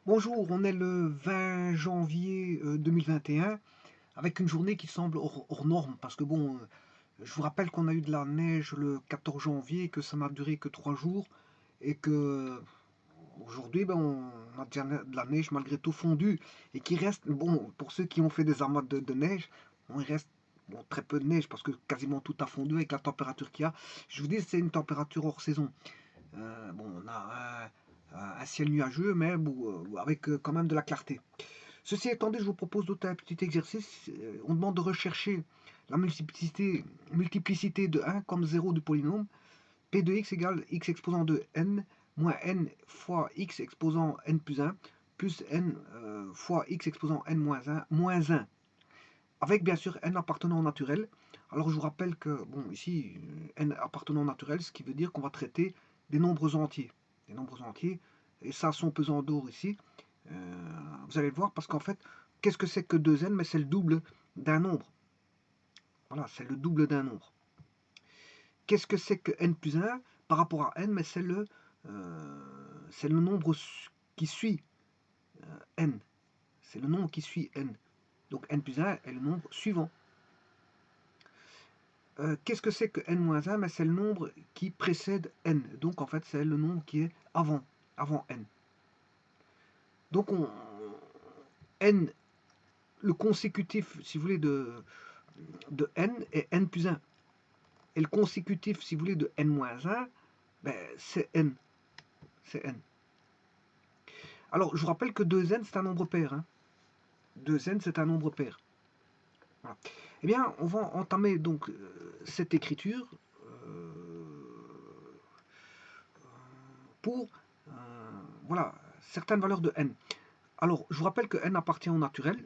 Bonjour, on est le 20 janvier 2021 avec une journée qui semble hors norme parce que bon, je vous rappelle qu'on a eu de la neige le 14 janvier, que ça n'a duré que 3 jours et que aujourd'hui ben, on a déjà de la neige malgré tout fondue et qui reste, bon, pour ceux qui ont fait des amas de neige, bon, il reste bon, très peu de neige parce que quasiment tout a fondu avec la température qu'il y a. Je vous dis, c'est une température hors saison. Bon, on a un ciel nuageux, mais bon, avec quand même de la clarté. Ceci étant dit, je vous propose d'autres un petit exercice. On demande de rechercher la multiplicité de 1 comme 0 du polynôme. P de x égale x exposant de n moins n fois x exposant n plus n fois x exposant n moins 1, avec bien sûr n appartenant au naturel. Alors je vous rappelle que, bon, ici, n appartenant au naturel, ce qui veut dire qu'on va traiter des nombres entiers. Des nombres entiers, et ça, son pesant d'or ici, vous allez le voir, parce qu'en fait, qu'est-ce que c'est que 2n? Mais c'est le double d'un nombre. Voilà, c'est le double d'un nombre. Qu'est-ce que c'est que n plus 1 par rapport à n? Mais c'est le nombre qui suit n. C'est le nombre qui suit n. Donc n plus 1 est le nombre suivant. Qu'est-ce que c'est que n-1? Ben, c'est le nombre qui précède n. Donc en fait, c'est le nombre qui est avant n. Donc n, le consécutif, si vous voulez, de n est n plus 1. Et le consécutif, si vous voulez, de n-1, ben, c'est n. C'est n. Alors, je vous rappelle que 2n, c'est un nombre pair. Hein. 2n, c'est un nombre pair. Voilà. Eh bien, on va entamer donc cette écriture pour voilà, certaines valeurs de n. Alors, je vous rappelle que n appartient au naturel,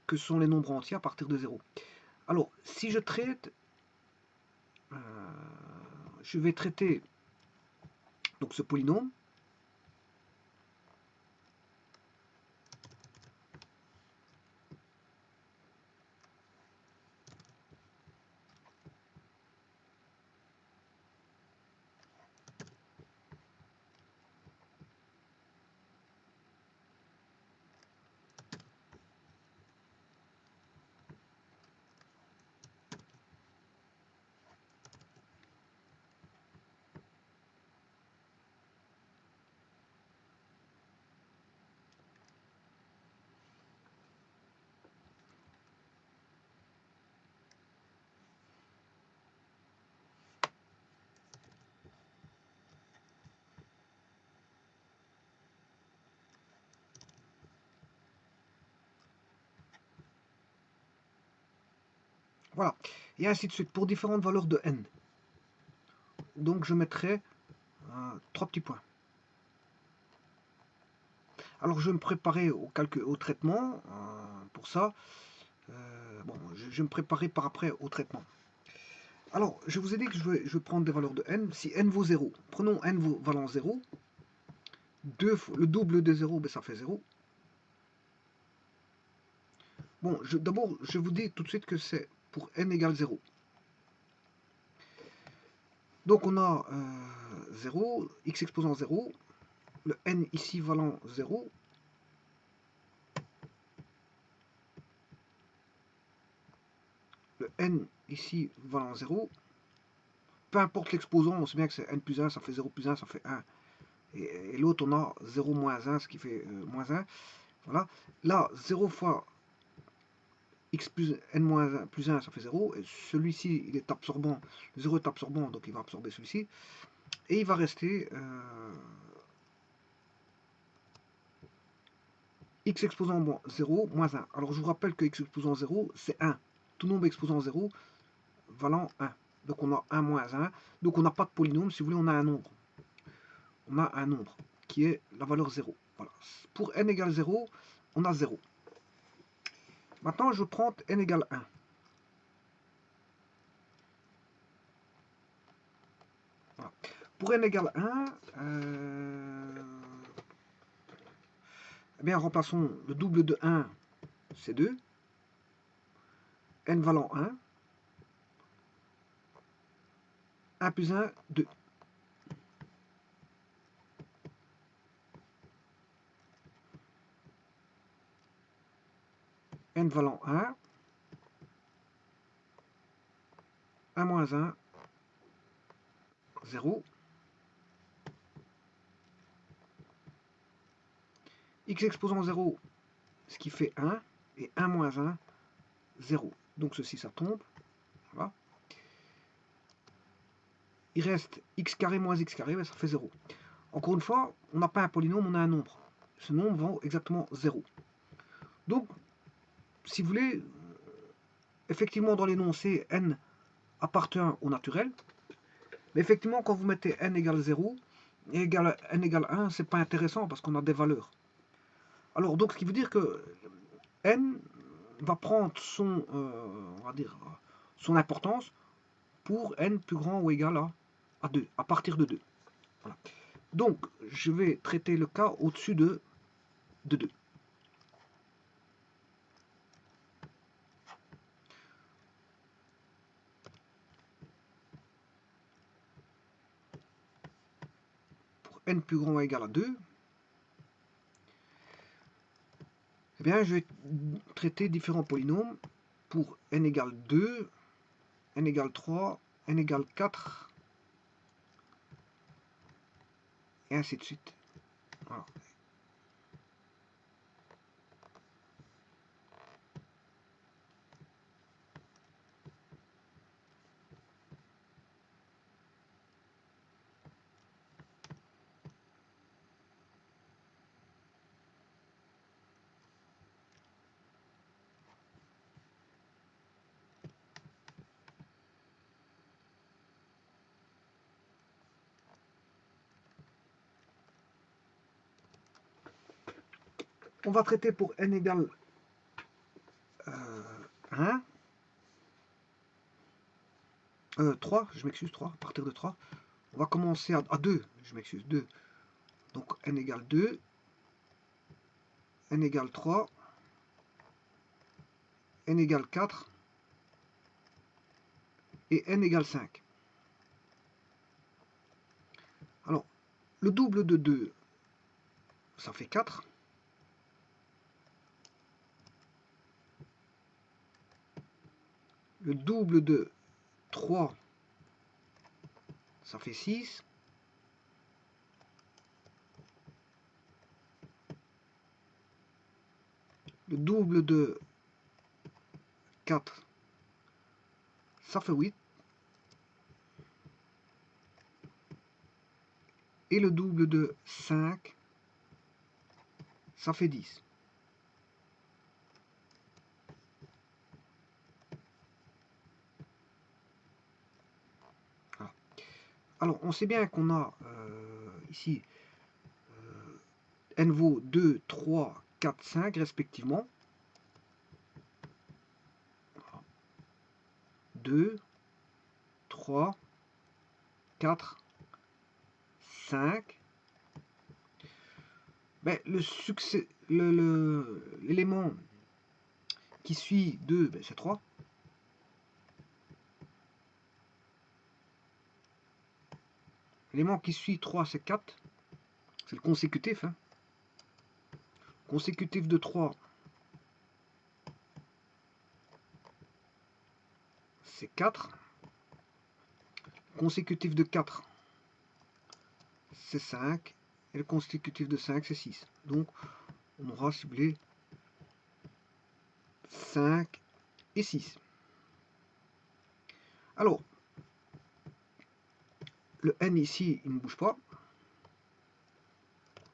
que sont les nombres entiers à partir de 0. Alors, si je traite, je vais traiter donc ce polynôme. Voilà, et ainsi de suite, pour différentes valeurs de n. Donc, je mettrai 3 petits points. Alors, je vais me préparer au traitement. Pour ça, bon, je vais me préparer par après au traitement. Alors, je vous ai dit que je vais prendre des valeurs de n. Si n vaut 0, prenons n valant 0. Le double de 0, ben, ça fait 0. Bon, d'abord, je vous dis tout de suite que c'est pour n égale 0. Donc, on a 0, x exposant 0, le n ici valant 0, le n ici valant 0, peu importe l'exposant, on sait bien que c'est n plus 1, ça fait 0 plus 1, ça fait 1. Et l'autre, on a 0 moins 1, ce qui fait moins 1. Voilà. Là, 0 fois x plus n moins 1 plus 1, ça fait 0. Et celui-ci, il est absorbant. Le 0 est absorbant, donc il va absorber celui-ci. Et il va rester x exposant 0 moins 1. Alors, je vous rappelle que x exposant 0, c'est 1. Tout nombre exposant 0 valant 1. Donc, on a 1 moins 1. Donc, on n'a pas de polynôme. Si vous voulez, on a un nombre. On a un nombre qui est la valeur 0. Voilà. Pour n égale 0, on a 0. Maintenant, je prends n égale 1. Voilà. Pour n égale 1, eh bien, remplaçons le double de 1, c'est 2. N valant 1. 1 plus 1, 2. n valant 1, 1 moins 1, 0, x exposant 0, ce qui fait 1, et 1 moins 1, 0. Donc ceci, ça tombe. Voilà. Il reste x carré moins x carré, ben ça fait 0. Encore une fois, on n'a pas un polynôme, on a un nombre. Ce nombre vaut exactement 0. Donc, si vous voulez, effectivement, dans l'énoncé, n appartient au naturel. Mais effectivement, quand vous mettez n égale 0 et n égale 1, c'est pas intéressant parce qu'on a des valeurs. Alors, donc, ce qui veut dire que n va prendre son, on va dire, son importance pour n plus grand ou égal à 2, à partir de 2. Voilà. Donc, je vais traiter le cas au-dessus de 2. Pour n plus grand ou égal à 2, eh bien, je vais traiter différents polynômes pour n égale 2, n égale 3, n égale 4, et ainsi de suite. Voilà. On va traiter pour n égale 1, 3, je m'excuse, 3, à partir de 3. On va commencer à 2, je m'excuse, 2. Donc n égale 2, n égale 3, n égale 4, et n égale 5. Alors, le double de 2, ça fait 4. Le double de 3, ça fait 6. Le double de 4, ça fait 8. Et le double de 5, ça fait 10. Voilà. Alors, on sait bien qu'on a ici n vaut 2, 3, 4, 5 respectivement. 2, 3, 4, 5. Ben, l'élément qui suit 2, ben, c'est 3. L'élément qui suit 3, c'est 4. C'est le consécutif. Hein. Consécutif de 3, c'est 4. Consécutif de 4, c'est 5. Et le consécutif de 5, c'est 6. Donc, on aura ciblé 5 et 6. Alors, le n ici, il ne bouge pas.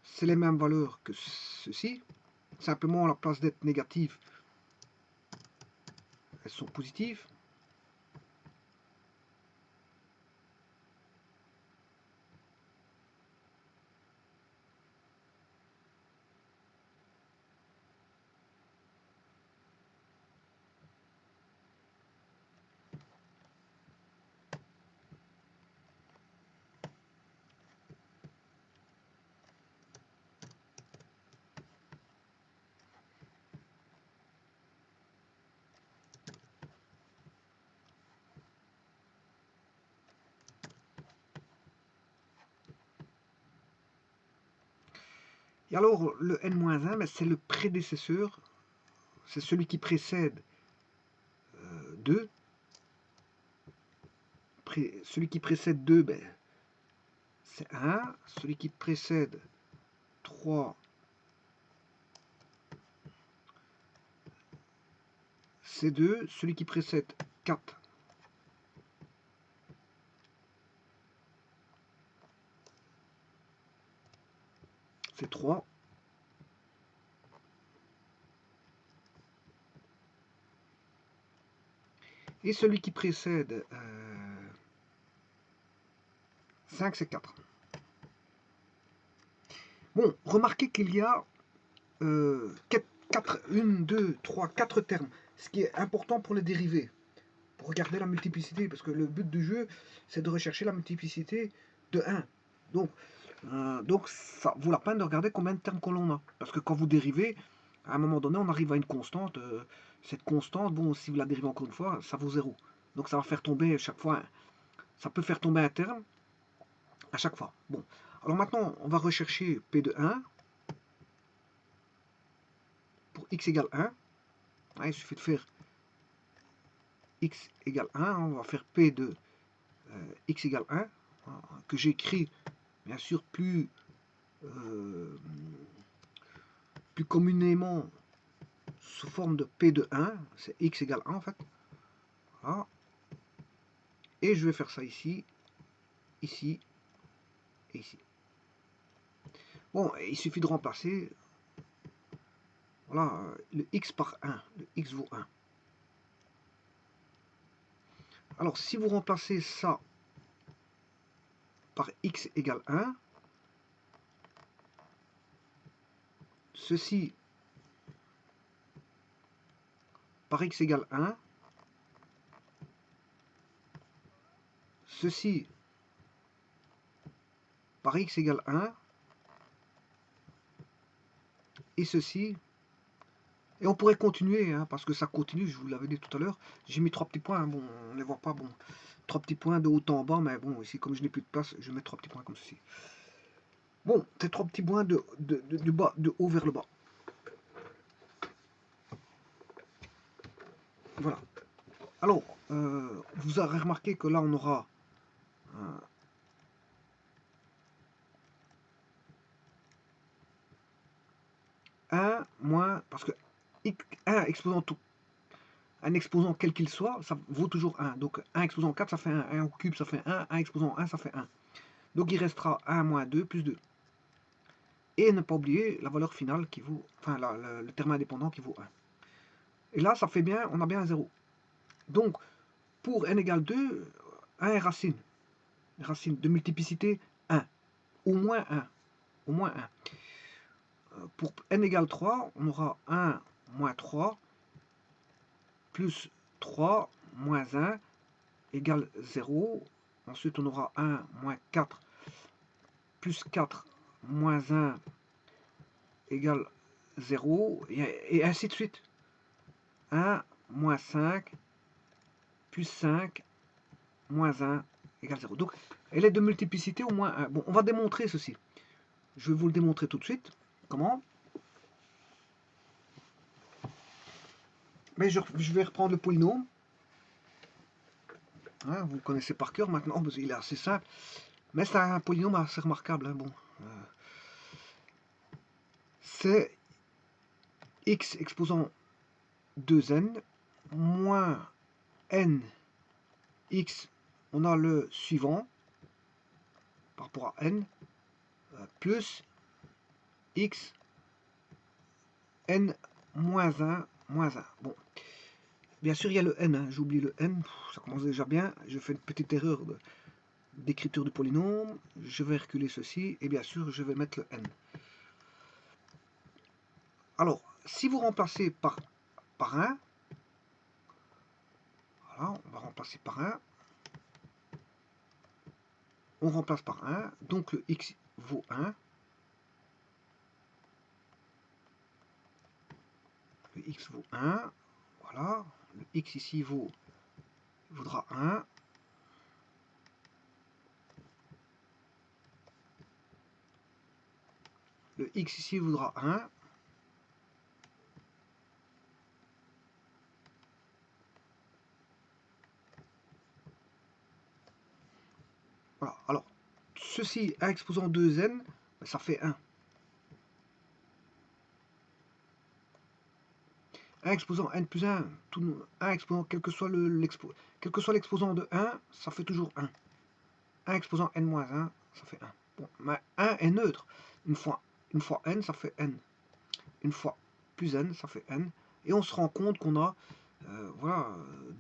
C'est les mêmes valeurs que ceci. Simplement, à la place d'être négatives, elles sont positives. Et alors, le n-1, c'est le prédécesseur, c'est celui qui précède 2. Celui qui précède 2, ben, c'est 1. Celui qui précède 3, c'est 2. Celui qui précède 4, c'est 3. Et celui qui précède 5, c'est 4. Bon, remarquez qu'il y a 4, 1, 2, 3, 4 termes. Ce qui est important pour les dérivés. Pour regarder la multiplicité. Parce que le but du jeu, c'est de rechercher la multiplicité de 1. Donc ça vaut la peine de regarder combien de termes que l'on a. Parce que quand vous dérivez, à un moment donné, on arrive à une constante. Cette constante, bon, si vous la dérivez encore une fois, ça vaut 0. Donc ça va faire tomber chaque fois, ça peut faire tomber un terme à chaque fois. Bon, alors maintenant, on va rechercher P de 1 pour x égale 1. Il suffit de faire x égale 1. On va faire P de x égale 1, que j'écris bien sûr plus communément sous forme de P de 1. C'est x égale 1 en fait. Voilà. Et je vais faire ça ici, ici et ici. Bon, il suffit de remplacer, voilà, le x par 1. Le x vaut 1. Alors, si vous remplacez ça par x égale 1, ceci par x égale 1, ceci par x égale 1, et ceci, et on pourrait continuer, hein, parce que ça continue, je vous l'avais dit tout à l'heure, j'ai mis 3 petits points, hein, bon, on ne les voit pas, bon, 3 petits points de haut en bas, mais bon, ici, comme je n'ai plus de place, je mets 3 petits points comme ceci. Bon, c'est 3 petits points du bas, de haut vers le bas. Voilà. Alors, vous aurez remarqué que là, on aura un moins, parce que un exposant tout, un exposant quel qu'il soit, ça vaut toujours 1. Donc 1 exposant 4, ça fait 1. 1 au cube, ça fait 1. 1 exposant 1, ça fait 1. Donc il restera 1 moins 2 plus 2. Et ne pas oublier la valeur finale qui vaut, enfin le terme indépendant qui vaut 1. Et là, ça fait bien, on a bien un 0. Donc, pour n égale 2, 1 est racine. Racine de multiplicité 1. Au moins 1. Au moins 1. Pour n égale 3, on aura 1 moins 3 plus 3 moins 1 égale 0. Ensuite, on aura 1 moins 4 plus 4 moins 1 égale 0. Et ainsi de suite. 1 moins 5 plus 5 moins 1 égale 0. Donc, elle est de multiplicité au moins 1. Bon, on va démontrer ceci. Je vais vous le démontrer tout de suite. Comment? Mais je vais reprendre le polynôme. Hein, vous le connaissez par cœur maintenant, parce qu'il est assez simple. Mais c'est un polynôme assez remarquable. Hein, bon, c'est x exposant 2n moins n x, on a le suivant par rapport à n, plus x n moins 1 moins 1. Bon, bien sûr il y a le n, hein, j'oublie le n, ça commence déjà bien, je fais une petite erreur d'écriture du polynôme, je vais reculer ceci, et bien sûr je vais mettre le n. Alors, si vous remplacez par 1, voilà, on va remplacer par 1, on remplace par 1, donc le x vaut 1, le x vaut 1, voilà, le x ici vaudra 1, le x ici vaudra 1, Voilà, alors, ceci, 1 exposant 2n, ça fait 1. 1 exposant n plus 1, 1 exposant, quel que soit l'exposant de 1, ça fait toujours 1. 1 exposant n moins 1, ça fait 1. Bon, mais 1 est neutre. Une fois n, ça fait n. Une fois plus n, ça fait n. Et on se rend compte qu'on a voilà,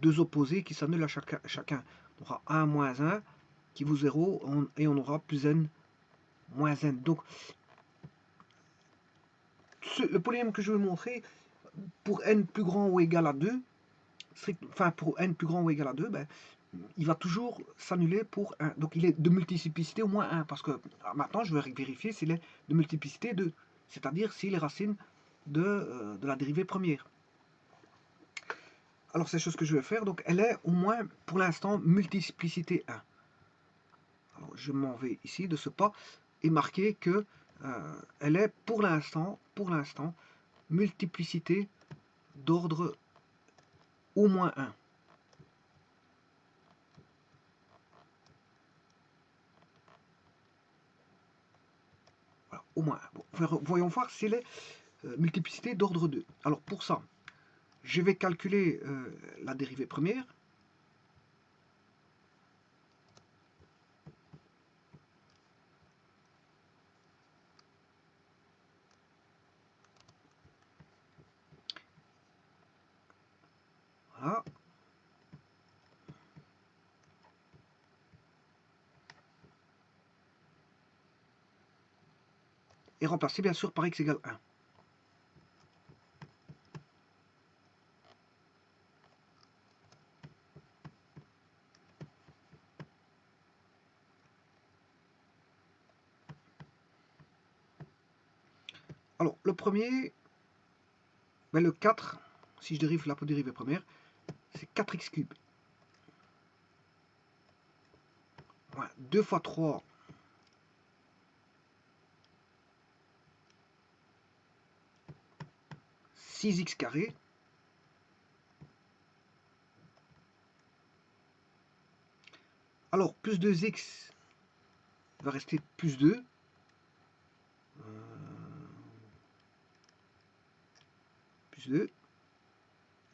deux opposés qui s'annulent à chacun. On aura 1 moins 1 qui vaut 0 et on aura plus n moins n. Donc, le polynôme que je vais montrer, pour n plus grand ou égal à 2, enfin pour n plus grand ou égal à 2, ben, il va toujours s'annuler pour 1. Donc il est de multiplicité au moins 1, parce que maintenant je vais vérifier s'il est de multiplicité 2, c'est-à-dire s'il est racine de la dérivée première. Alors c'est chose que je vais faire, donc elle est au moins pour l'instant multiplicité 1. Alors je m'en vais ici de ce pas et marquer que elle est pour l'instant multiplicité d'ordre au moins 1. Voilà, au moins 1. Bon, voyons voir si elle est multiplicité d'ordre 2. Alors pour ça, je vais calculer la dérivée première. Voilà. Et remplacer bien sûr par x égale 1. Alors, le premier, ben le 4, si je dérive la dérivée première, c'est 4x cube. Voilà, 2 fois 3, 6x carré. Alors, plus 2x va rester plus 2. Plus 2.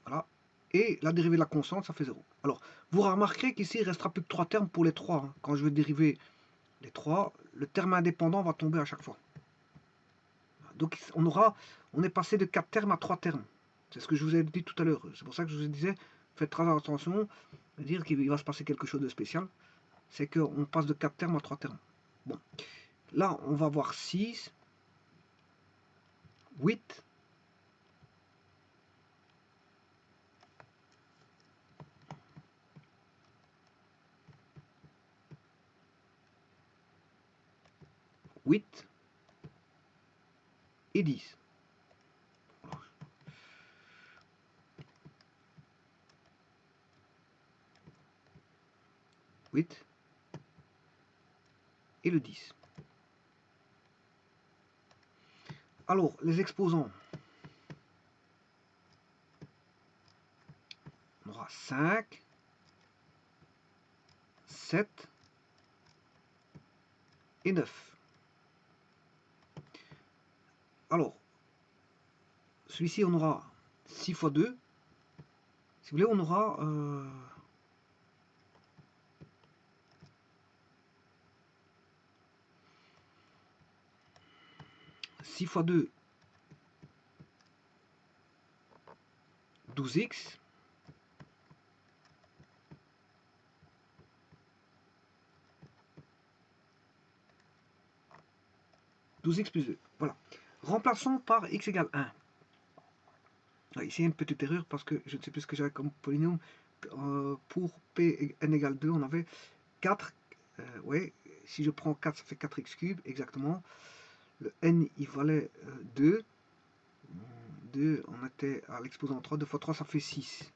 Voilà. Et la dérivée de la constante, ça fait 0. Alors, vous remarquerez qu'ici, il restera plus que 3 termes pour les 3. Hein. Quand je vais dériver les 3, le terme indépendant va tomber à chaque fois. Donc, on est passé de 4 termes à 3 termes. C'est ce que je vous ai dit tout à l'heure. C'est pour ça que je vous disais, faites très attention, dire qu'il va se passer quelque chose de spécial. C'est qu'on passe de 4 termes à 3 termes. Bon, là, on va voir 6, 8, 8 et 10. 8 et le 10. Alors, les exposants. On aura 5, 7 et 9. Alors, celui-ci, on aura 6 fois 2. Si vous voulez, on aura 6 fois 2, 12x. 12x plus 2. Voilà. Remplaçons par x égale 1. Ici, il y a une petite erreur parce que je ne sais plus ce que j'avais comme polynôme. Pour p n égale 2, on avait 4. Ouais, si je prends 4, ça fait 4x cube, exactement. Le n, il valait 2. 2, on était à l'exposant 3. 2 fois 3, ça fait 6.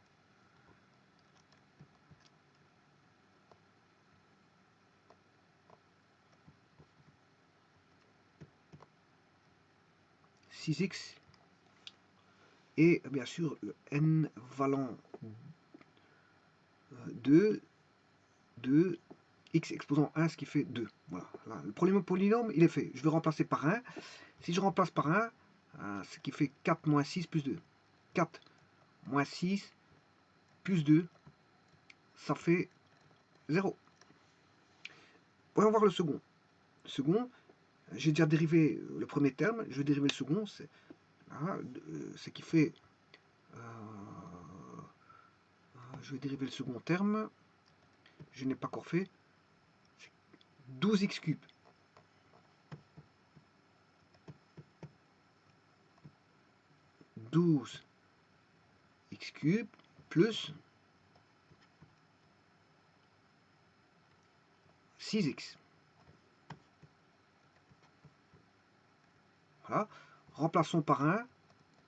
X et bien sûr le n valant 2, 2 x exposant 1, ce qui fait 2. Voilà, là, le premier polynôme, il est fait. Je vais remplacer par 1. Si je remplace par 1, ce qui fait 4 moins 6 plus 2. 4 moins 6 plus 2, ça fait 0. Voyons voir le second. Le second, j'ai déjà dérivé le premier terme, je vais dériver le second, c'est ce qui fait... je vais dériver le second terme, je n'ai pas encore fait, 12x cube. X cube plus 6x. Voilà. Remplaçons par 1,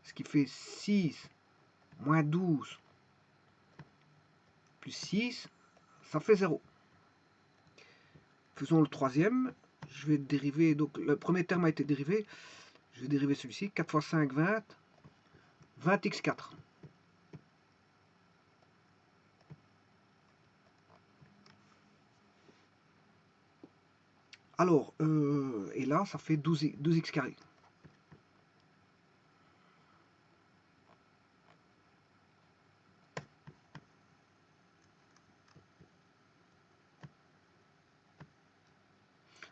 ce qui fait 6 moins 12 plus 6, ça fait 0. Faisons le troisième. Je vais dériver, donc le premier terme a été dérivé. Je vais dériver celui-ci. 4 fois 5, 20. 20x4. Alors, et là, ça fait 12x carré.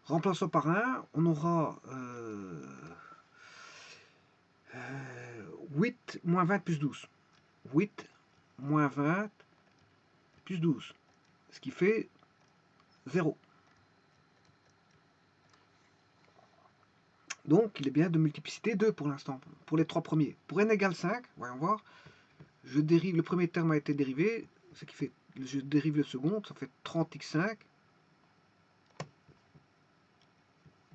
Remplaçons par 1, on aura 8 moins 20 plus 12. 8 moins 20 plus 12, ce qui fait 0. Donc, il est bien de multiplicité 2 pour l'instant, pour les trois premiers. Pour n égale 5, voyons voir, je dérive, le premier terme a été dérivé, ce qui fait, je dérive le second, ça fait 30x5,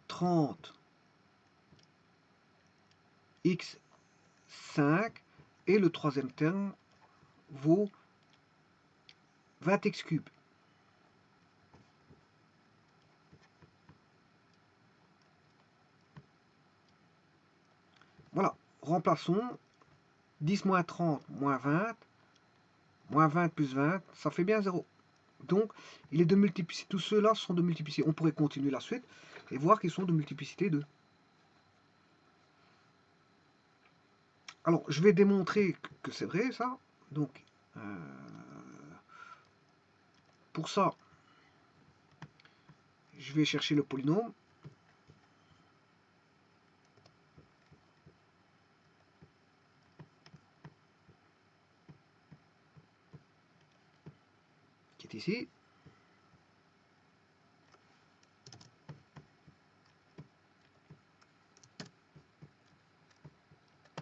30x5, et le troisième terme vaut 20x cube. Voilà, remplaçons 10 moins 30 moins 20, moins 20 plus 20, ça fait bien 0. Donc, il est de multiplicité, tous ceux-là sont de multiplicité. On pourrait continuer la suite et voir qu'ils sont de multiplicité 2. Alors, je vais démontrer que c'est vrai, ça. Donc, pour ça, je vais chercher le polynôme. Qui est ici.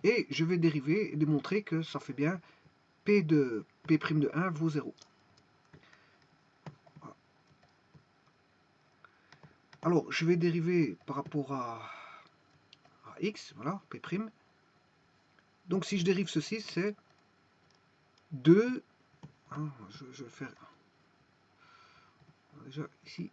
Et je vais dériver et démontrer que ça fait bien P de 1 vaut 0. Voilà. Alors, je vais dériver par rapport à x, voilà, P'. Donc, si je dérive ceci, c'est 2. Hein, je vais faire déjà ici.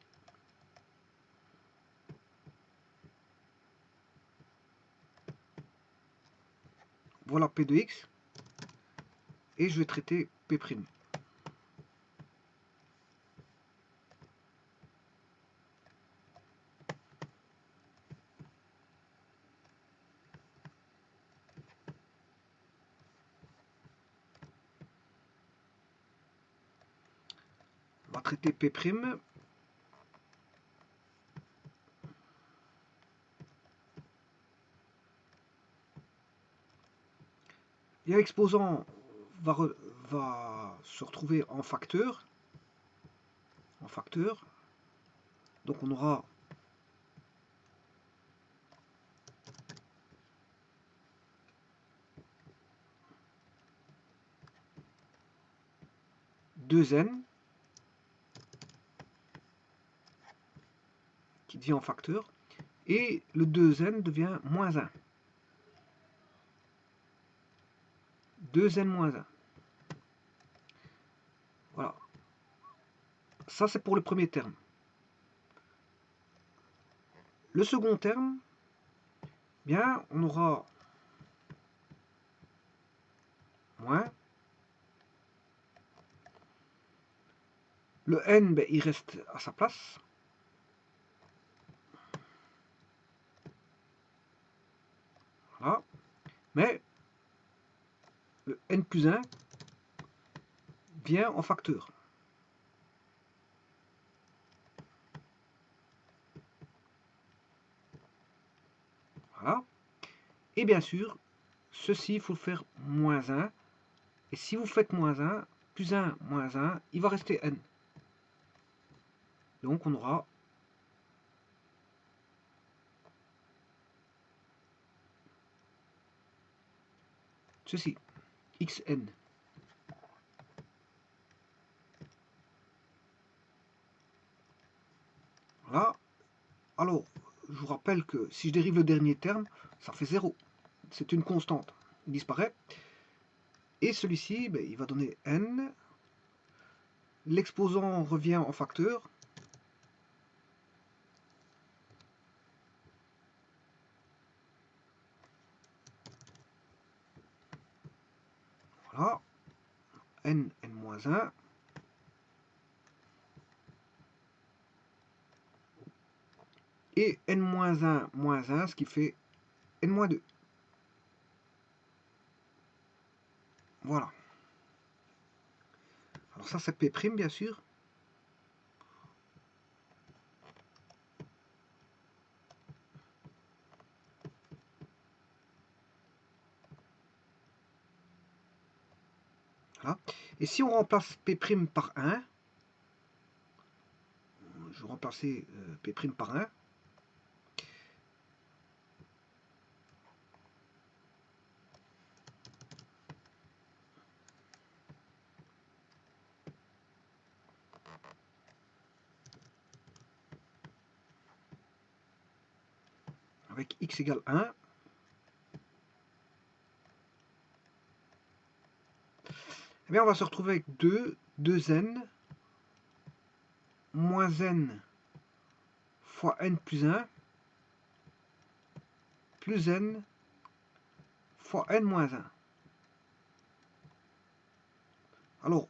Voilà P de x. Et je vais traiter P'. On va traiter P'. Et l'exposant va se retrouver en facteur. Donc on aura deux n qui devient en facteur. Et le 2n devient moins 1. 2n moins 1. Voilà. Ça, c'est pour le premier terme. Le second terme, bien, on aura moins. Le n, ben, il reste à sa place. Voilà. Mais le n plus 1 vient en facteur. Voilà. Et bien sûr, ceci, il faut le faire moins 1. Et si vous faites moins 1, plus 1, moins 1, il va rester n. Donc on aura ceci, xn. Voilà. Alors, je vous rappelle que si je dérive le dernier terme, ça fait 0. C'est une constante. Il disparaît. Et celui-ci, ben, il va donner n. L'exposant revient en facteur. Voilà. n, n-1. Et n-1, moins 1, ce qui fait n-2. Voilà. Alors ça, c'est P', bien sûr. Voilà. Et si on remplace P' par 1, je vais remplacer P' par 1, avec x égale 1, eh bien on va se retrouver avec 2n, moins n fois n plus 1, plus n fois n moins 1. Alors,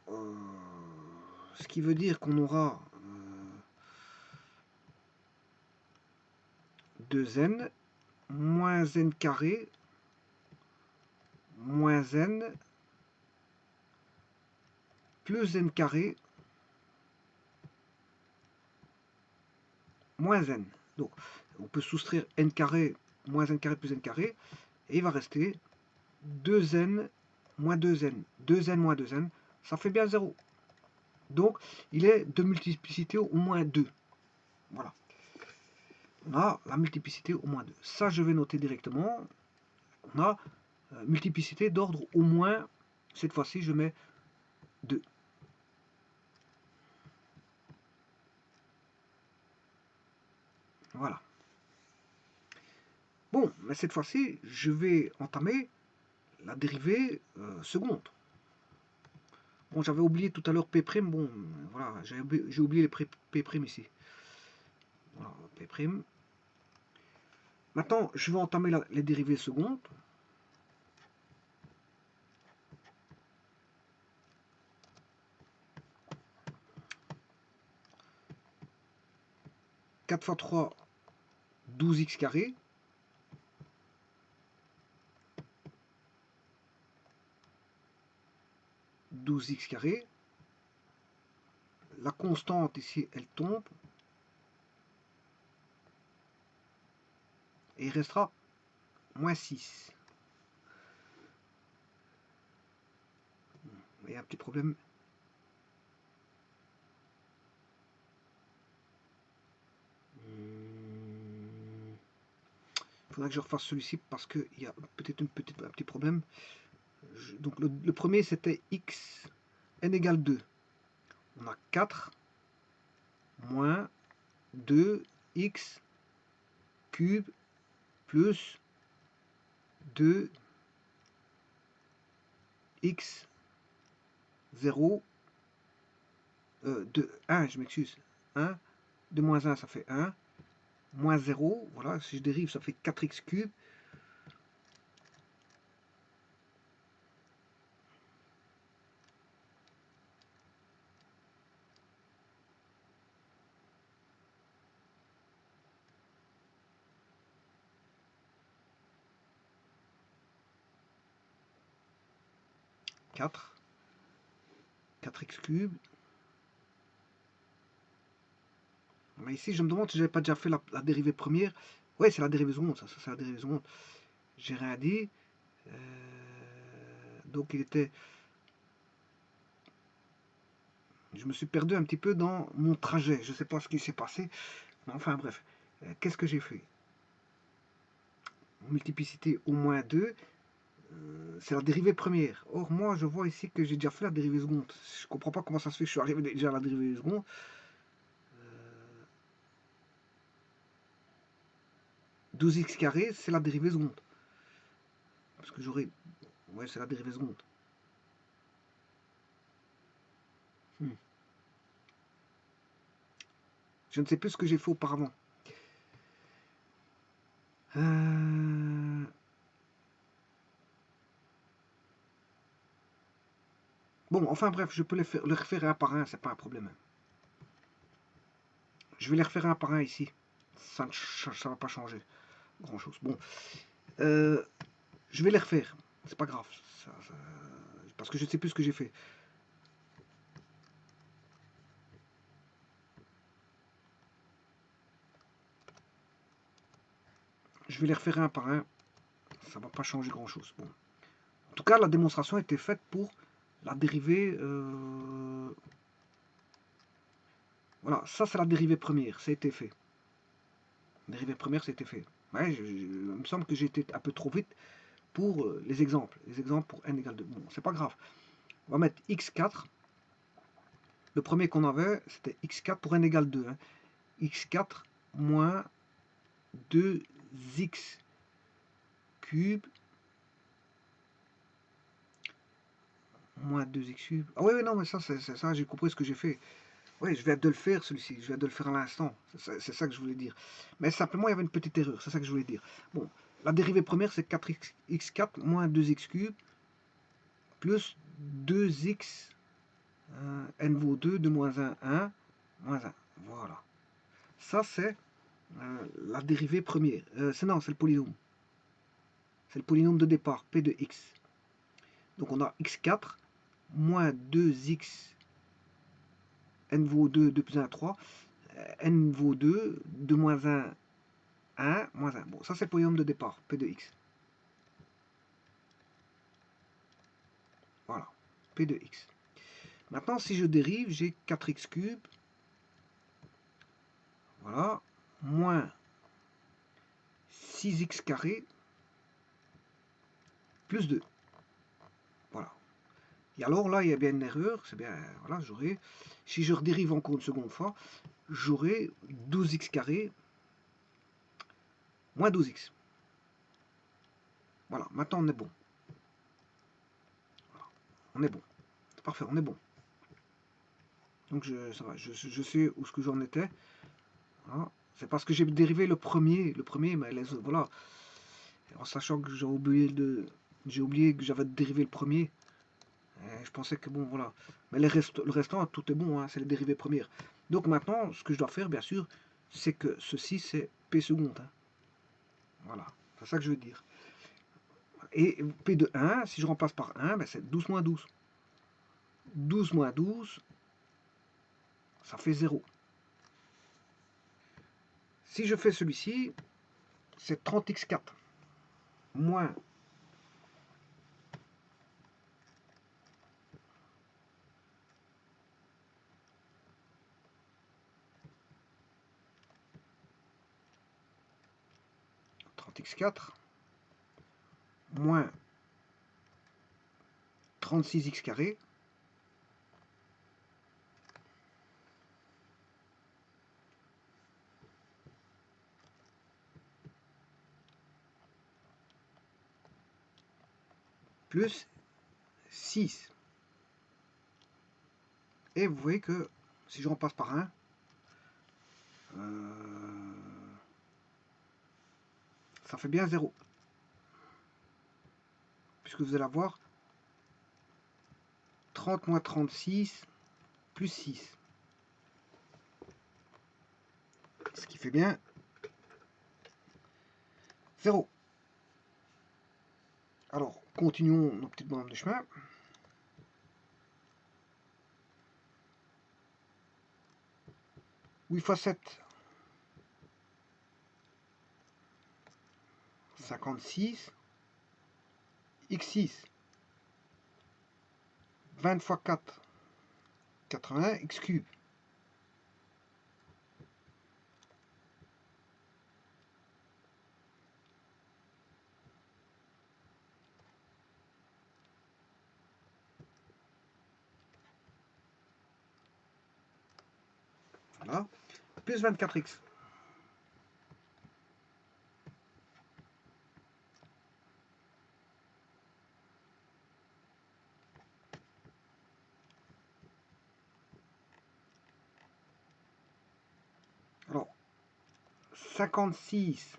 ce qui veut dire qu'on aura 2n moins n carré moins n plus n carré moins n. Donc, on peut soustraire n carré moins n carré plus n carré, et il va rester 2n moins 2n. 2n moins 2n, ça fait bien 0. Donc, il est de multiplicité au moins 2. Voilà. On a la multiplicité au moins 2. Ça, je vais noter directement. On a multiplicité d'ordre au moins, cette fois-ci, je mets 2. Voilà. Bon, mais cette fois-ci, je vais entamer la dérivée seconde. Bon, j'avais oublié tout à l'heure P', bon, voilà, j'ai oublié les P' ici. Voilà, P'. Maintenant, je vais entamer les dérivées secondes. « 4 fois 3, 12x carré. « 12x carré. La constante ici, elle tombe. Et il restera moins 6. Il y a un petit problème. Il faudra que je refasse celui-ci parce qu'il y a peut-être un petit problème. Donc le premier c'était x, n égale 2. On a 4 moins 2x cube plus 2x 0 de 1, je m'excuse, 1, de moins 1 ça fait 1, moins 0, voilà, si je dérive ça fait 4x cube, 4. 4x cube. Mais ici, je me demande si j'avais pas déjà fait la dérivée première. Ouais, c'est la dérivée seconde, ça c'est la dérivée seconde. J'ai rien dit. Donc il était... Je me suis perdu un petit peu dans mon trajet. Je sais pas ce qui s'est passé. Mais enfin bref. Qu'est-ce que j'ai fait? Multiplicité au moins 2. C'est la dérivée première. Or, moi, je vois ici que j'ai déjà fait la dérivée seconde. Je comprends pas comment ça se fait que je suis arrivé déjà à la dérivée seconde. 12x carré, c'est la dérivée seconde. Parce que j'aurais... Ouais, c'est la dérivée seconde. Je ne sais plus ce que j'ai fait auparavant. Bon, enfin bref, je peux les refaire un par un, c'est pas un problème. Je vais les refaire un par un ici. Ça ne va pas changer grand chose. Bon, je vais les refaire. C'est pas grave. Parce que je ne sais plus ce que j'ai fait. Je vais les refaire un par un. Ça ne va pas changer grand chose. Bon. En tout cas, la démonstration était faite pour la dérivée. Voilà, ça c'est la dérivée première. Ça a été fait. La dérivée première, c'était fait. Ouais, il me semble que j'ai été un peu trop vite pour les exemples. Les exemples pour n égale 2. Bon, c'est pas grave. On va mettre x4. Le premier qu'on avait, c'était x4 pour n égale 2. Hein. x4 moins 2x cube moins 2x cube. Ah oui, non, mais ça, c'est ça, j'ai compris ce que j'ai fait. Oui, je viens de le faire, celui-ci. Je viens de le faire à l'instant. C'est ça que je voulais dire. Mais simplement, il y avait une petite erreur. C'est ça que je voulais dire. Bon, la dérivée première, c'est 4x4 moins 2x cube plus 2x n vaut 2 de moins 1, 1, moins 1. Voilà. Ça, c'est la dérivée première. Non, c'est le polynôme. C'est le polynôme de départ, p de x. Donc on a x4 moins 2x n vaut 2 de plus 1, 3. N vaut 2 de moins 1, 1, moins 1. Bon, ça c'est le polynôme de départ, p de x. Voilà, p de x. Maintenant, si je dérive, j'ai 4x cube. Voilà, moins 6x carré plus 2. Voilà. Et alors là, il y a bien une erreur. C'est bien, voilà, j'aurai, si je redérive encore une seconde fois, j'aurai 12x carré moins 12x. Voilà, maintenant on est bon. Voilà, on est bon. C'est parfait, on est bon. Donc ça va, je sais où ce que j'en étais. Voilà. C'est parce que j'ai dérivé le premier, mais les autres, voilà. En sachant que j'ai oublié que j'avais dérivé le premier. Je pensais que bon, voilà. Mais le restant, tout est bon, hein, c'est les dérivées premières. Donc maintenant, ce que je dois faire, bien sûr, c'est que ceci, c'est P seconde. Hein. Voilà, c'est ça que je veux dire. Et P de 1, si je remplace par 1, ben c'est 12 moins 12. 12 moins 12, ça fait 0. Si je fais celui-ci, c'est 30x4 moins 30x4 moins 36x carré plus 6. Et vous voyez que si je repasse par 1, ça fait bien 0. Puisque vous allez avoir 30 moins 36 plus 6. Ce qui fait bien 0. Alors, continuons nos petites bandes de chemin. 8 fois 7, 56, x6, 20 fois 4, 80, x cube. Voilà, plus 24x. Alors, 56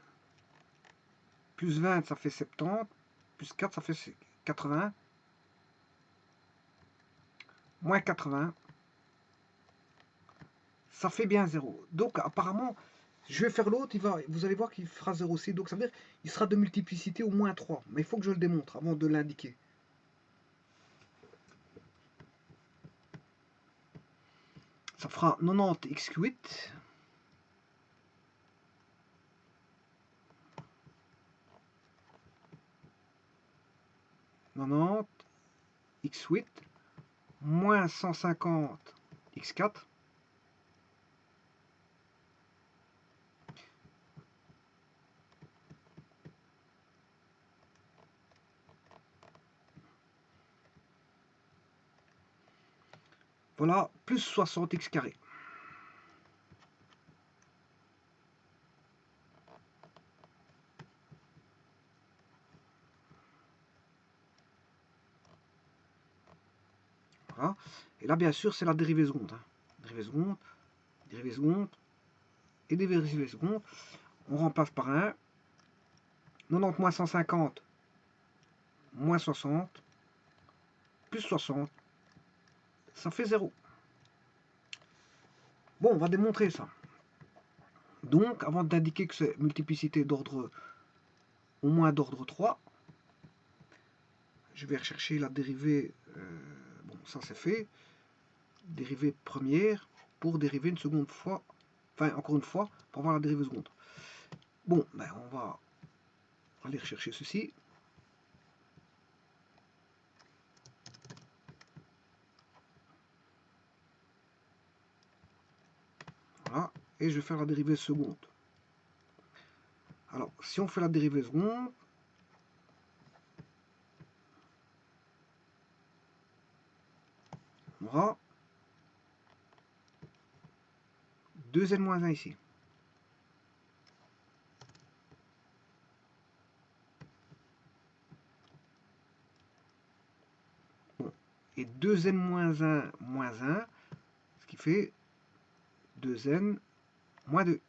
plus 20, ça fait 70, plus 4, ça fait 80, moins 80, ça fait bien 0. Donc, apparemment, je vais faire l'autre, vous allez voir qu'il fera 0 aussi. Donc, ça veut dire qu'il sera de multiplicité au moins 3. Mais il faut que je le démontre avant de l'indiquer. Ça fera 90x8. 90 x8 moins 150 x4 voilà, plus 60 x carré. Voilà. Et là, bien sûr, c'est la dérivée seconde. Dérivée seconde, dérivée seconde et dérivée seconde. On remplace par 1. 90 moins 150 moins 60 plus 60, ça fait 0. Bon, on va démontrer ça. Donc, avant d'indiquer que c'est multiplicité d'ordre au moins d'ordre 3, je vais rechercher la dérivée. Bon, ça c'est fait. Dérivée première pour dériver une seconde fois. Enfin, encore une fois, pour avoir la dérivée seconde. Bon, ben on va aller rechercher ceci. Voilà. Et je vais faire la dérivée seconde. Alors, si on fait la dérivée seconde, on aura 2n moins 1 ici. Bon. Et 2n moins 1 moins 1, ce qui fait 2n moins 2.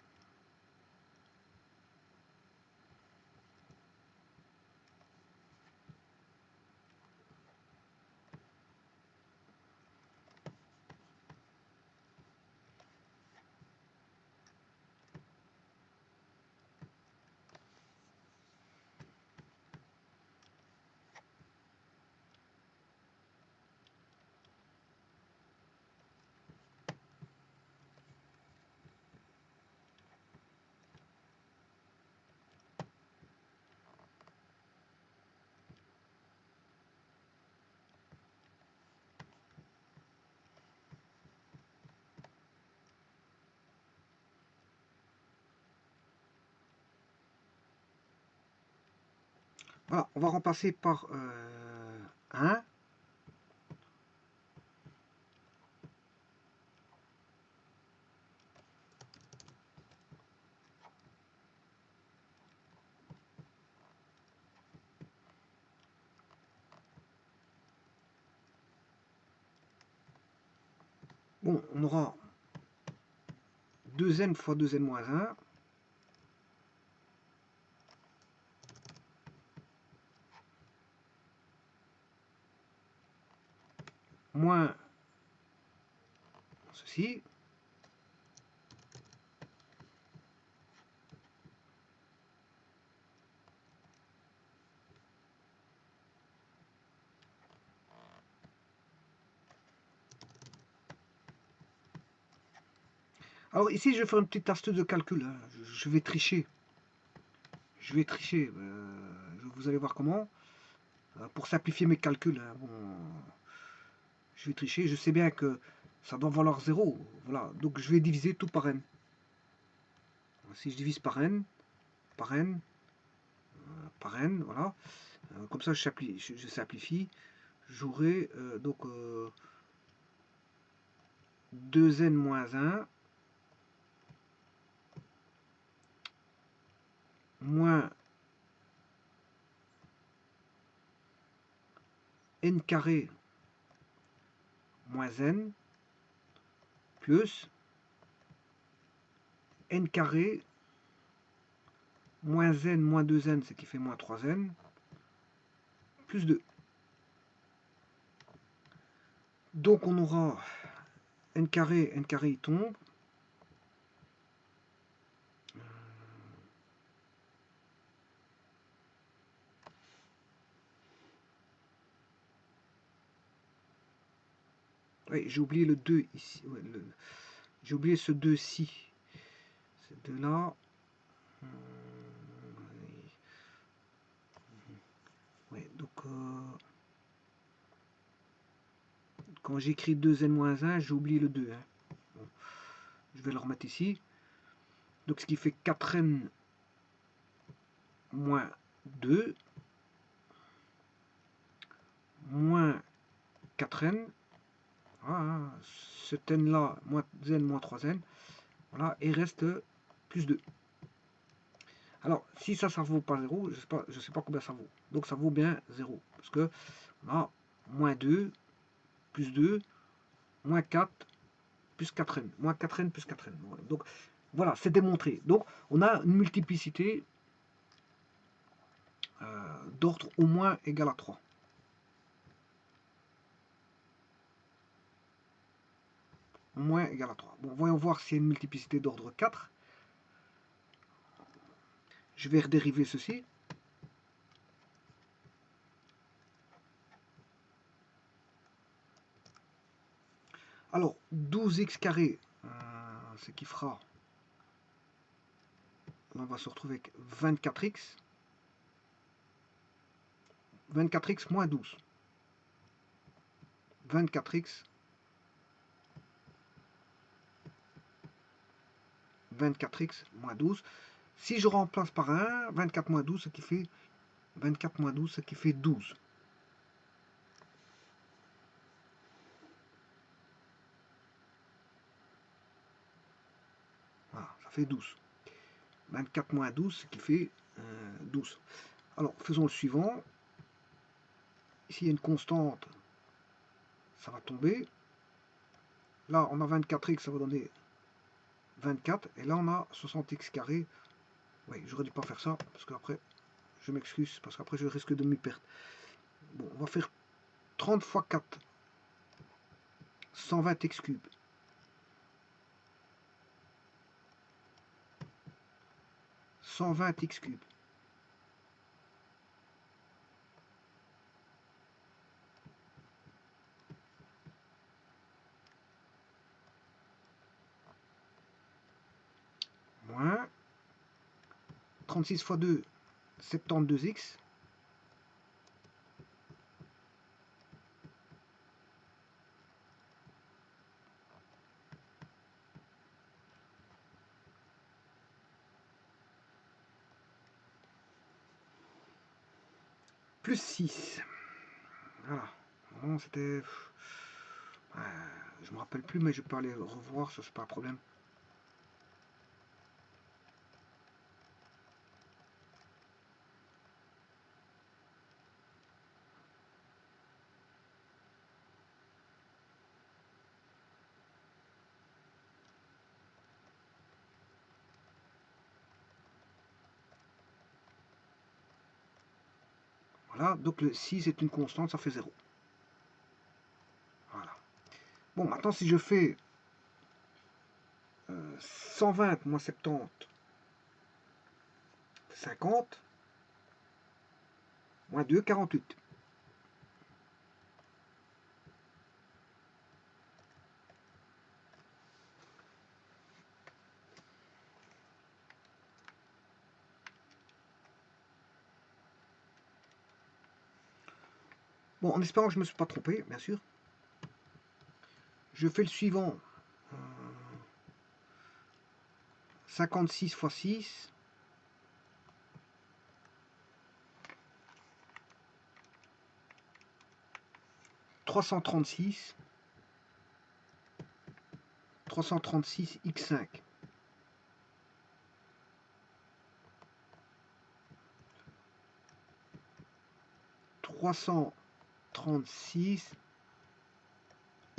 Voilà, on va remplacer par 1. Bon, on aura 2n fois 2n moins 1. Moins ceci. Alors ici, je vais faire une petite astuce de calcul, hein. Je vais tricher. Je vais tricher. Vous allez voir comment. Pour simplifier mes calculs, hein. Bon, je vais tricher. Je sais bien que ça doit valoir 0. Voilà. Donc je vais diviser tout par n. Si je divise par n, par n, par n, voilà. Comme ça, je simplifie. J'aurai donc 2n moins 1 moins n carré moins n plus n carré moins n moins 2n, ce qui fait moins 3n, plus 2. Donc on aura n carré il tombe. Oui, j'ai oublié le 2 ici. Ouais, j'ai oublié ce 2-ci. Ces deux-là. Ouais, donc quand j'écris 2n-1, j'ai oublié le 2. Hein. Bon, je vais le remettre ici. Donc ce qui fait 4n moins 2 moins 4n. Voilà, cet n là, moins n moins 3n. Voilà, et reste plus 2. Alors, si ça ne vaut pas 0, je sais pas combien ça vaut. Donc ça vaut bien 0. Parce que on a moins 2, plus 2, moins 4, plus 4n. Moins 4n plus 4n. Donc voilà, c'est démontré. Donc on a une multiplicité d'ordre au moins égal à 3. Au moins égal à 3. Bon, voyons voir s'il y a une multiplicité d'ordre 4. Je vais redériver ceci. Alors, 12x carré, ce qui fera... Là, on va se retrouver avec 24x. 24x moins 12. 24x 24x moins 12. Si je remplace par 1, 24 moins 12, ce qui fait 24 moins 12, ce qui fait 12. Voilà, ça fait 12. 24 moins 12, ce qui fait 12. Alors, faisons le suivant. Ici, il y a une constante, ça va tomber. Là, on a 24x, ça va donner 24. Et là, on a 60x carré. Oui, j'aurais dû pas faire ça, parce qu'après, je m'excuse, parce qu'après, je risque de m'y perdre. Bon, on va faire 30 fois 4. 120x cube. « 120x cube. Moins 36 fois 2, 72x. Plus 6. Voilà. Bon, c'était... je me rappelle plus, mais je peux aller revoir, ça c'est pas un problème. Voilà, donc le 6 est une constante, ça fait 0. Voilà. Bon, maintenant si je fais 120 moins 70, 50, moins 2, 48. Bon, en espérant que je ne me suis pas trompé, bien sûr. Je fais le suivant. 56 x 6. 336. 336 x5. 336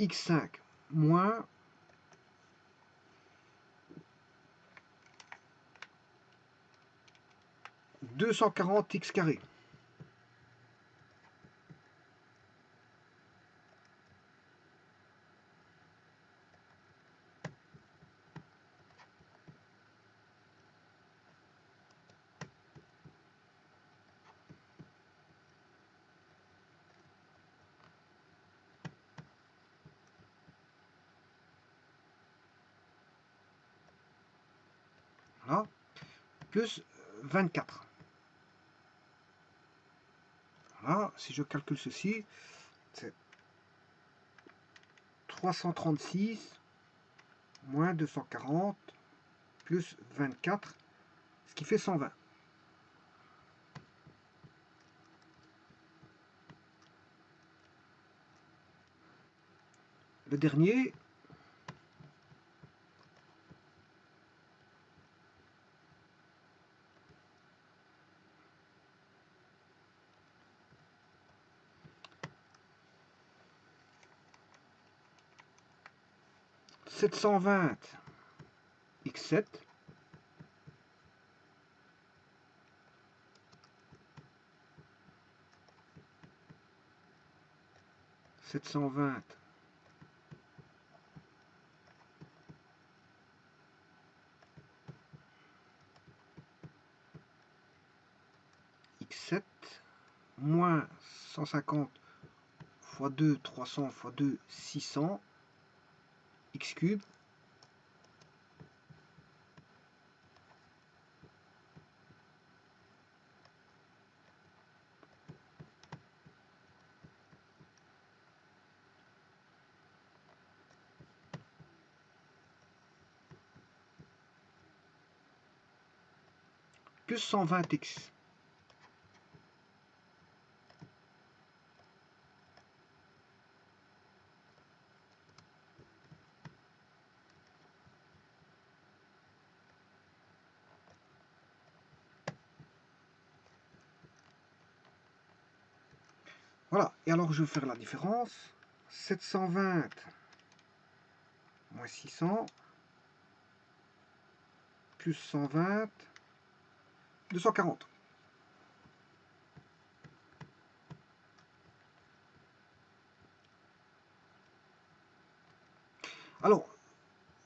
x5 moins 240 x carré. Voilà. Plus 24. Voilà. Si je calcule ceci, c'est 336 moins 240 plus 24, ce qui fait 120. Le dernier, « 720 x7 » 720 x7 moins 150 x 2, 300 x 2, 600 x cube plus 120x. Voilà, et alors je vais faire la différence. 720 moins 600 plus 120, 240. Alors,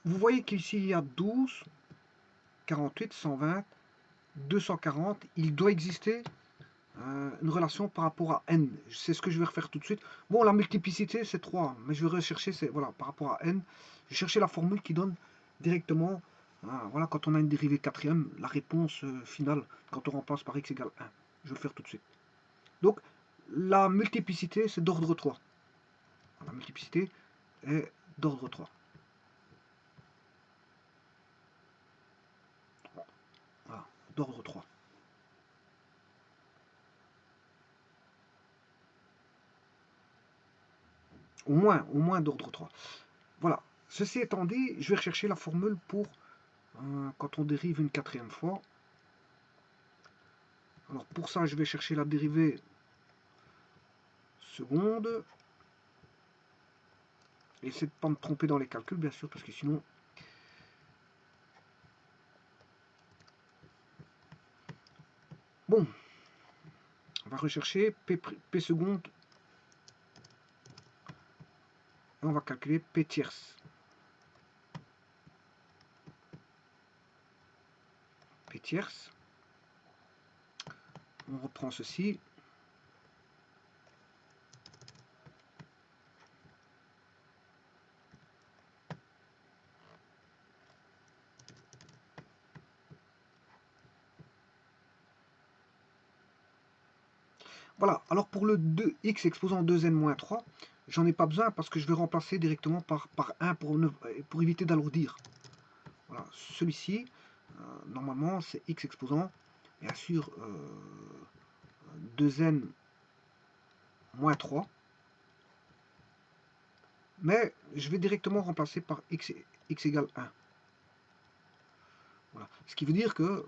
vous voyez qu'ici il y a 12, 48, 120, 240. Il doit exister une relation par rapport à n. C'est ce que je vais refaire tout de suite. Bon, la multiplicité, c'est 3, mais je vais rechercher, c'est voilà, par rapport à n. Je vais chercher la formule qui donne directement, voilà, quand on a une dérivée quatrième, la réponse finale, quand on remplace par x égale 1. Je vais le faire tout de suite. Donc, la multiplicité, c'est d'ordre 3. La multiplicité est d'ordre 3. Voilà, d'ordre 3. Au moins d'ordre 3. Voilà. Ceci étant dit, je vais rechercher la formule pour quand on dérive une quatrième fois. Alors pour ça, je vais chercher la dérivée seconde. Et essayer de ne pas me tromper dans les calculs, bien sûr, parce que sinon... Bon, on va rechercher P seconde. Et on va calculer P tierce. P tierce. On reprend ceci. Voilà, alors pour le 2x exposant 2n-3, j'en ai pas besoin parce que je vais remplacer directement par 1 pour éviter d'alourdir. Voilà, celui-ci, normalement, c'est x exposant, bien sûr, 2n-3, mais je vais directement remplacer par x égale 1. Voilà. Ce qui veut dire que,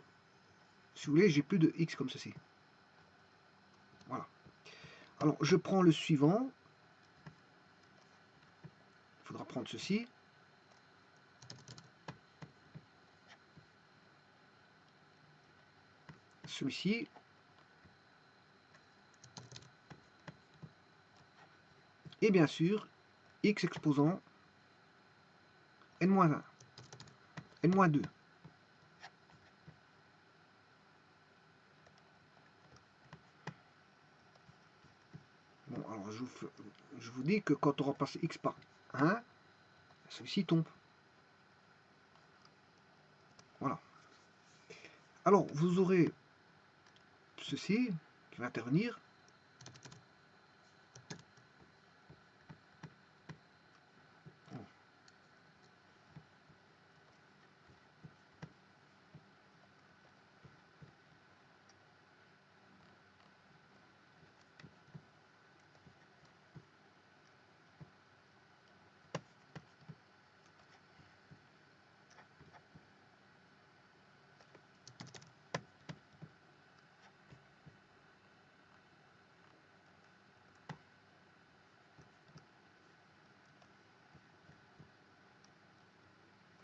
si vous voulez, j'ai plus de x comme ceci. Voilà. Alors, je prends le suivant. Il faudra prendre ceci. Celui-ci. Et bien sûr, x exposant n-1, n-2. Bon, alors je vous dis que quand on remplace x par 1, celui-ci tombe. Voilà. Alors, vous aurez ceci qui va intervenir.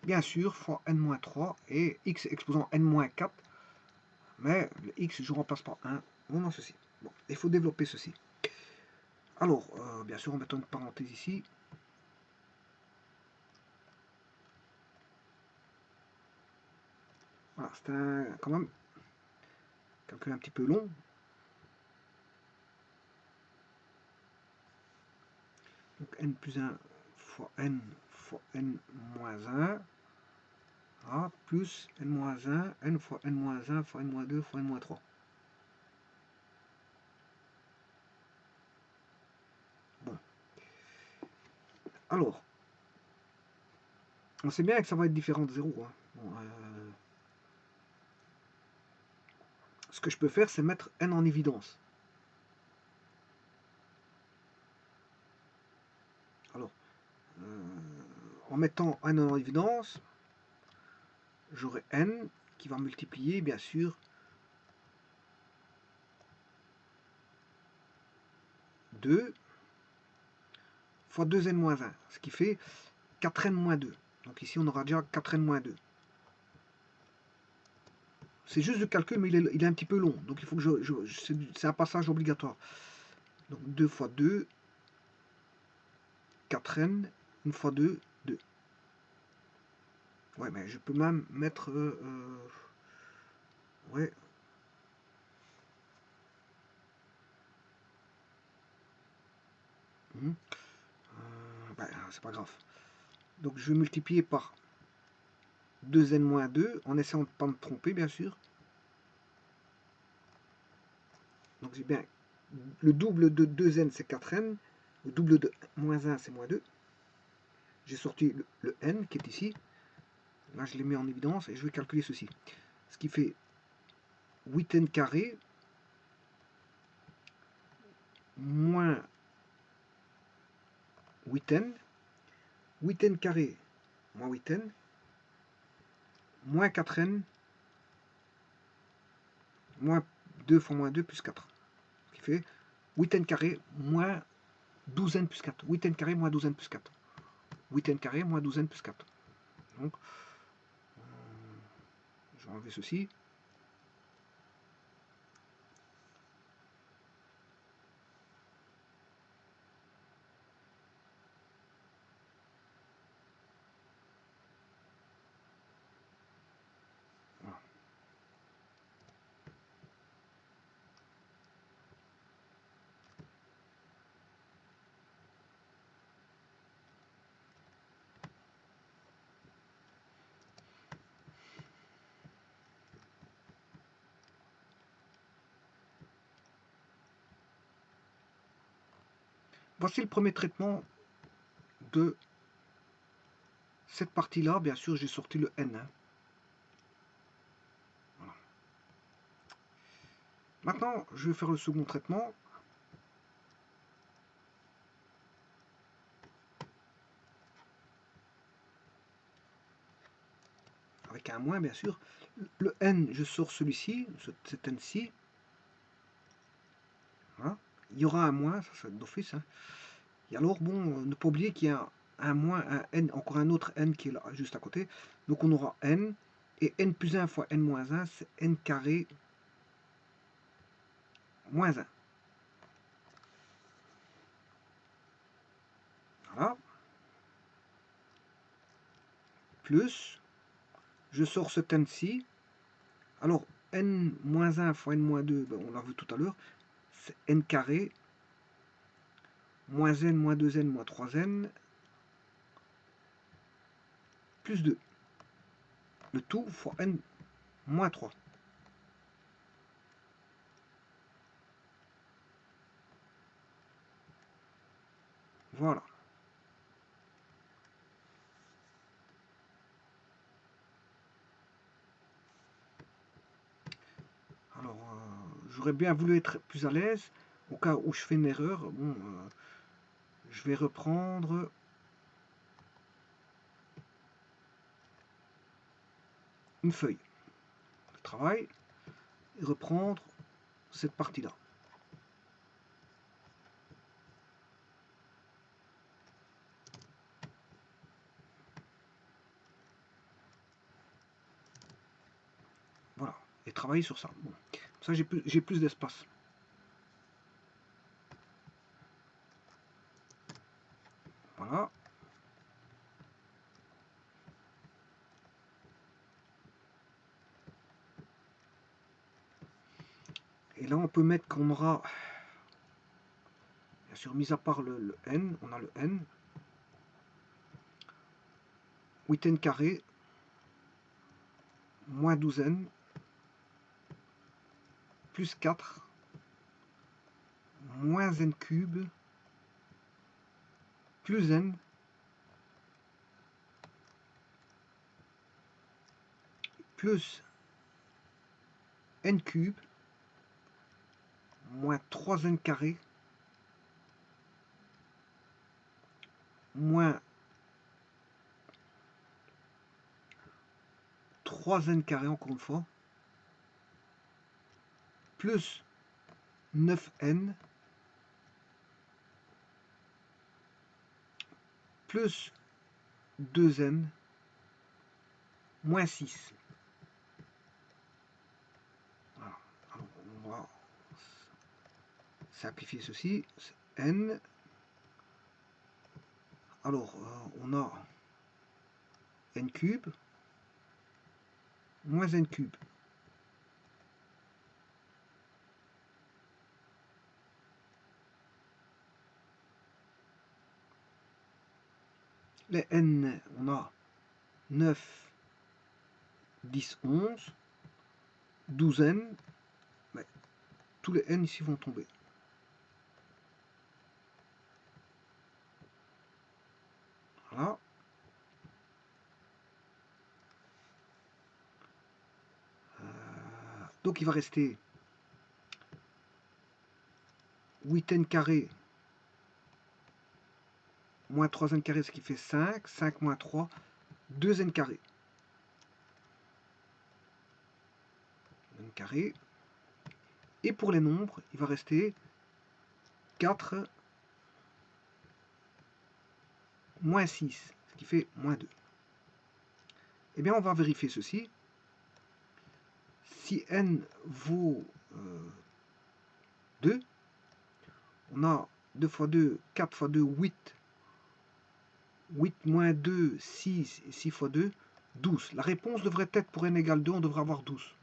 Bien sûr, fois n-3 et x exposant n-4. Mais le x, je remplace par 1. On a ceci. Bon, il faut développer ceci. Alors, bien sûr, en mettant une parenthèse ici. Voilà, c'est quand même calcul un petit peu long. Donc n plus 1 fois n moins 1. Ah, plus n moins 1, n fois n moins 1 fois n moins 2 fois n moins 3. Bon. Alors, on sait bien que ça va être différent de 0. Hein. Bon, ce que je peux faire, c'est mettre n en évidence. Alors, en mettant n en évidence, j'aurai n qui va multiplier, bien sûr, 2 fois 2n moins 1, ce qui fait 4n moins 2. Donc ici, on aura déjà 4n moins 2. C'est juste le calcul, mais il est un petit peu long. Donc il faut que c'est un passage obligatoire. Donc 2 fois 2, 4n, 1 fois 2, 2. Ouais, mais je peux même mettre... ouais. Ben, c'est pas grave. Donc je vais multiplier par 2n moins 2, en essayant de ne pas me tromper, bien sûr. Donc j'ai bien... Le double de 2n, c'est 4n. Le double de moins 1, c'est moins 2. J'ai sorti le n qui est ici. Là, je l'ai mis en évidence et je vais calculer ceci. Ce qui fait 8n carré moins 8n. 8n carré moins 8n moins 4n moins 2 fois moins 2 plus 4. Ce qui fait 8n carré moins 12n plus 4. 8n carré moins 12n plus 4. 8n carré moins 12n plus 4. Donc, je vais enlever ceci. Voilà. Voici le premier traitement de cette partie-là. Bien sûr, j'ai sorti le N. Hein. Voilà. Maintenant, je vais faire le second traitement. Avec un moins, bien sûr. Le N, je sors celui-ci, cet N-ci. Voilà. Il y aura un moins, ça c'est d'office. Hein. Et alors, bon, ne pas oublier qu'il y a un moins, un N, encore un autre N qui est là, juste à côté. Donc on aura N, et N plus 1 fois N moins 1, c'est N carré moins 1. Voilà. Plus, je sors ce N-ci. Alors, N moins 1 fois N moins 2, ben, on l'a vu tout à l'heure, c'est N carré, moins N, moins 2N, moins 3N, plus 2. Le tout fois N moins 3. Voilà. Alors, j'aurais bien voulu être plus à l'aise. Au cas où je fais une erreur, bon, je vais reprendre une feuille de travail et reprendre cette partie-là. Voilà. Et travailler sur ça. Bon. Ça, j'ai plus d'espace. Voilà. Et là, on peut mettre qu'on aura, bien sûr, mis à part le N, on a le N. 8N carré, moins 12N, plus 4, moins N cube, plus N, plus N cube, moins 3N carré, moins 3N carré encore une fois, plus 9N, plus 2N, moins 6. Voilà. Alors, on va simplifier ceci. N. Alors, on a N cube, moins N cube. Les N, on a 9, 10, 11, 12 N, mais tous les N ici vont tomber. Voilà. Donc il va rester 8N carré moins 3N carré, ce qui fait 5, 5 moins 3, 2N carré. N carré. Et pour les nombres, il va rester 4 moins 6, ce qui fait moins 2. Eh bien, on va vérifier ceci. Si n vaut 2, on a 2 fois 2, 4 fois 2, 8. 8 moins 2, 6, et 6 fois 2, 12. La réponse devrait être pour n égale 2, on devrait avoir 12.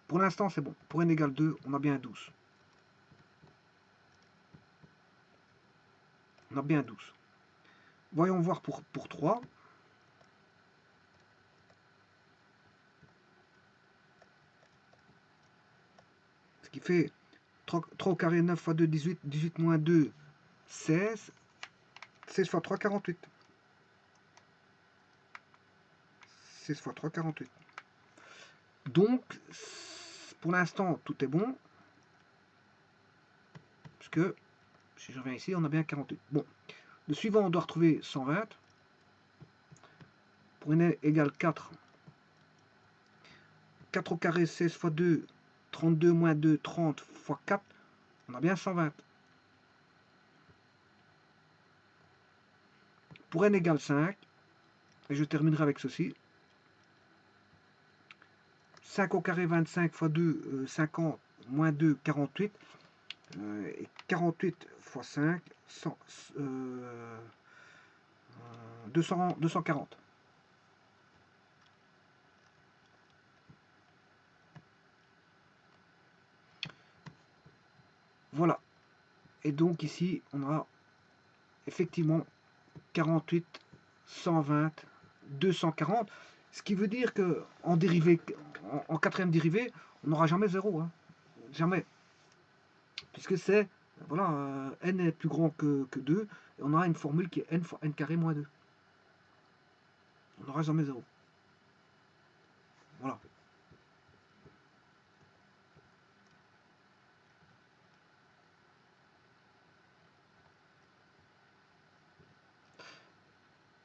Pour l'instant, c'est bon. Pour n égale 2, on a bien 12. On a bien 12. Voyons voir pour 3. Ce qui fait 3 au carré, 9 fois 2, 18. 18 moins 2, 16. 16 fois 3, 48. 16 fois 3, 48. Donc, pour l'instant, tout est bon. Puisque, si je reviens ici, on a bien 48. Bon. Le suivant, on doit retrouver 120. Pour n égale 4. 4 au carré, 16 fois 2, 32 moins 2, 30 fois 4. On a bien 120. Pour n égale 5, et je terminerai avec ceci. 5 au carré, 25 fois 2, 50, moins 2, 48. Et 48 fois 5, 100, 240. Voilà. Et donc ici, on a effectivement 48, 120, 240. Ce qui veut dire que en dérivée, en quatrième dérivée, on n'aura jamais 0. Hein. Jamais. Puisque c'est, voilà, n est plus grand que 2, et on a une formule qui est n fois n carré moins 2. On n'aura jamais 0. Voilà.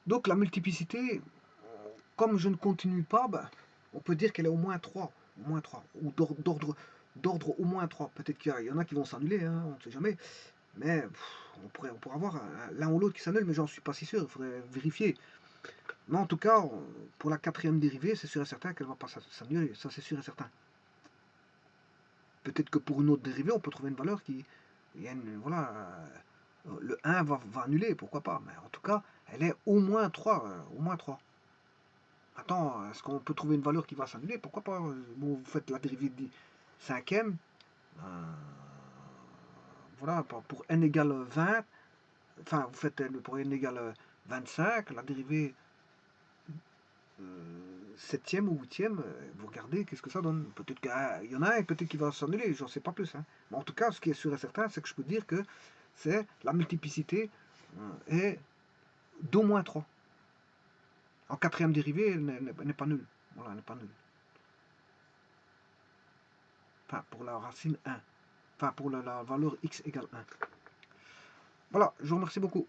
Donc la multiplicité, comme je ne continue pas, ben, on peut dire qu'elle est au moins 3. Au moins 3. Ou d'ordre au moins 3. Peut-être qu'il y en a qui vont s'annuler, hein, on ne sait jamais. Mais on pourrait avoir l'un ou l'autre qui s'annule, mais j'en suis pas si sûr, il faudrait vérifier. Mais en tout cas, pour la quatrième dérivée, c'est sûr et certain qu'elle ne va pas s'annuler, ça c'est sûr et certain. Peut-être que pour une autre dérivée, on peut trouver une valeur qui... voilà, le 1 va annuler, pourquoi pas. Mais en tout cas, elle est au moins 3. Au moins 3. Attends, est-ce qu'on peut trouver une valeur qui va s'annuler? Pourquoi pas? Bon, vous faites la dérivée du cinquième. Voilà, pour n égale 20. Enfin, vous faites pour n égale 25, la dérivée septième ou huitième, vous regardez qu'est-ce que ça donne. Peut-être qu'il y en a un, peut-être qu'il va s'annuler, j'en sais pas plus. Hein. Mais en tout cas, ce qui est sûr et certain, c'est que je peux dire que c'est la multiplicité est d'au moins 3. En quatrième dérivée, elle n'est pas nulle. Voilà, elle n'est pas nulle. Enfin, pour la racine 1. Enfin, pour la valeur x égale 1. Voilà, je vous remercie beaucoup.